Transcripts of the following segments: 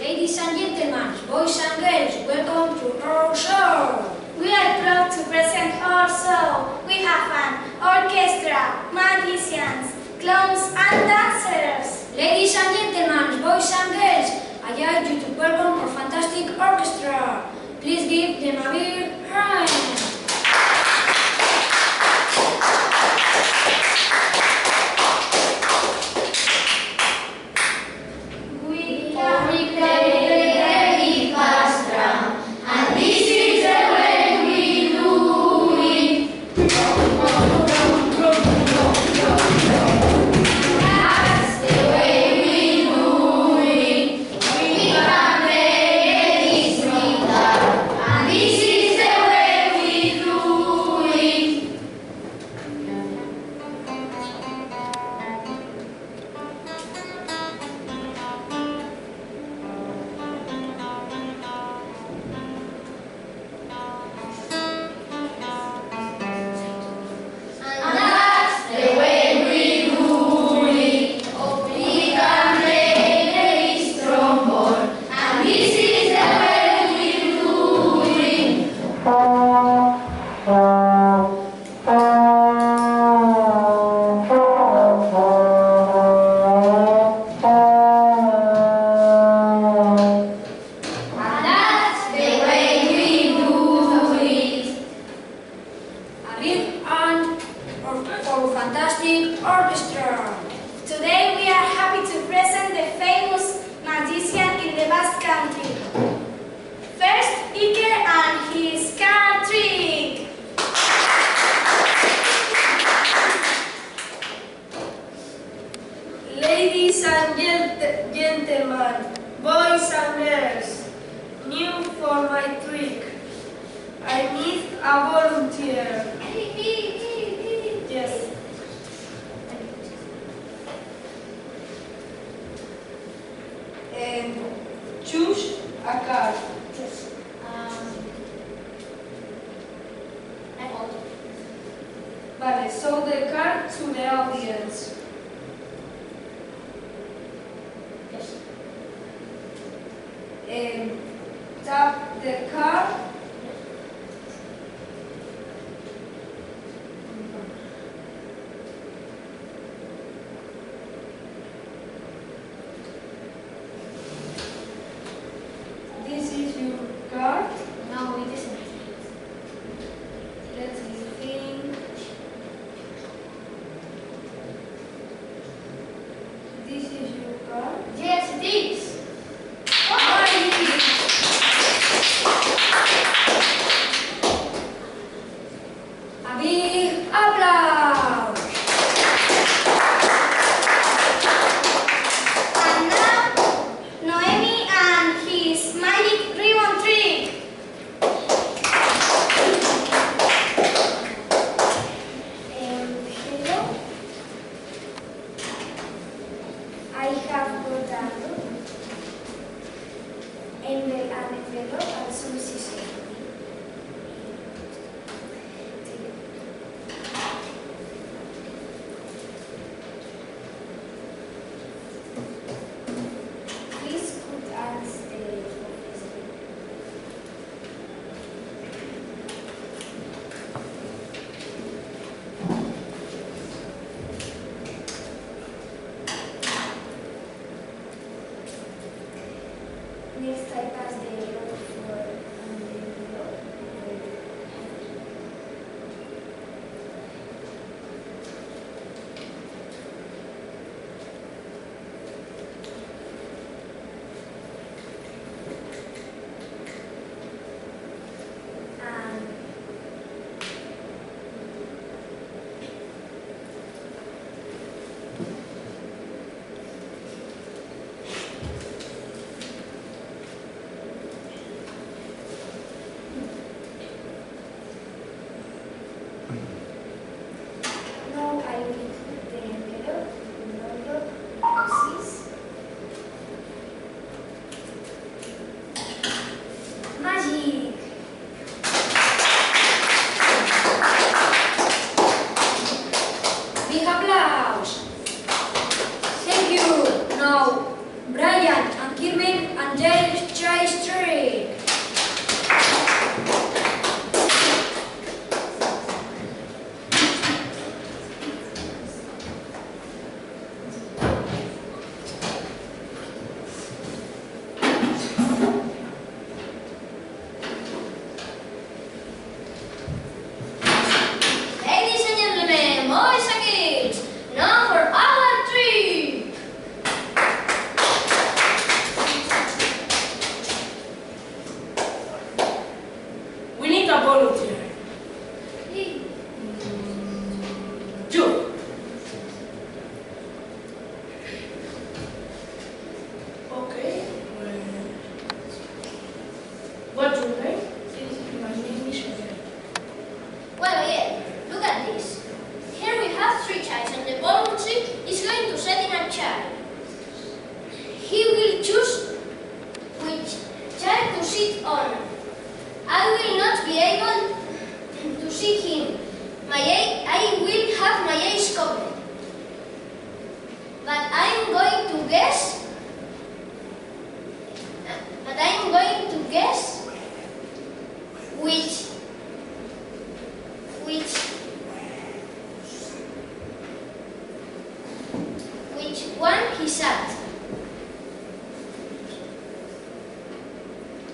Ladies and gentlemen, boys and girls, welcome to our show. We are proud to present our show. We have an orchestra, magicians, clowns and dancers. Ladies and gentlemen, boys and girls, I urge you to welcome our fantastic orchestra. Please give them a big hand. Fantastic orchestra. Today we are happy to present the famous magician in the Basque Country. First, Iker and his card trick. Ladies and gentlemen, boys and girls, new for my trick. I need a volunteer. Yes. Choose a card. Vale, show the card to the audience. Tap the card. This is your card. No, it isn't. Let's think. This is your card. Yes, it is. A big applause. And now, Noemi and his magic ribbon trick. Hello. I have got an envelope and some scissors. Please put us the next I pass the envelope for the envelope. And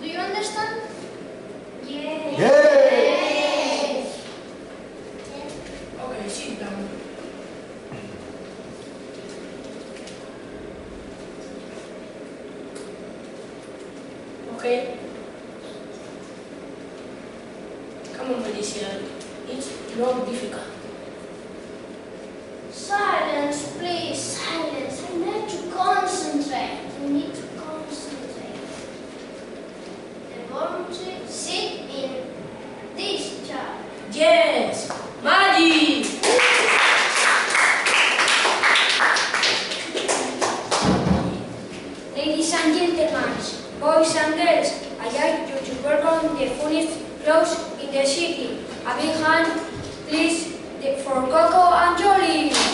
Do you understand? Yes. Yes. Okay, sit down. Okay. Come on, Felicia. It's not difficult. Silence, please, silence. I need to concentrate. I need to concentrate. The volunteer sit in this chair. Yes! Magic! Ladies and gentlemen, boys and girls, I like you to welcome the funniest clothes in the city. A big hand, please, for Coco and Jolly.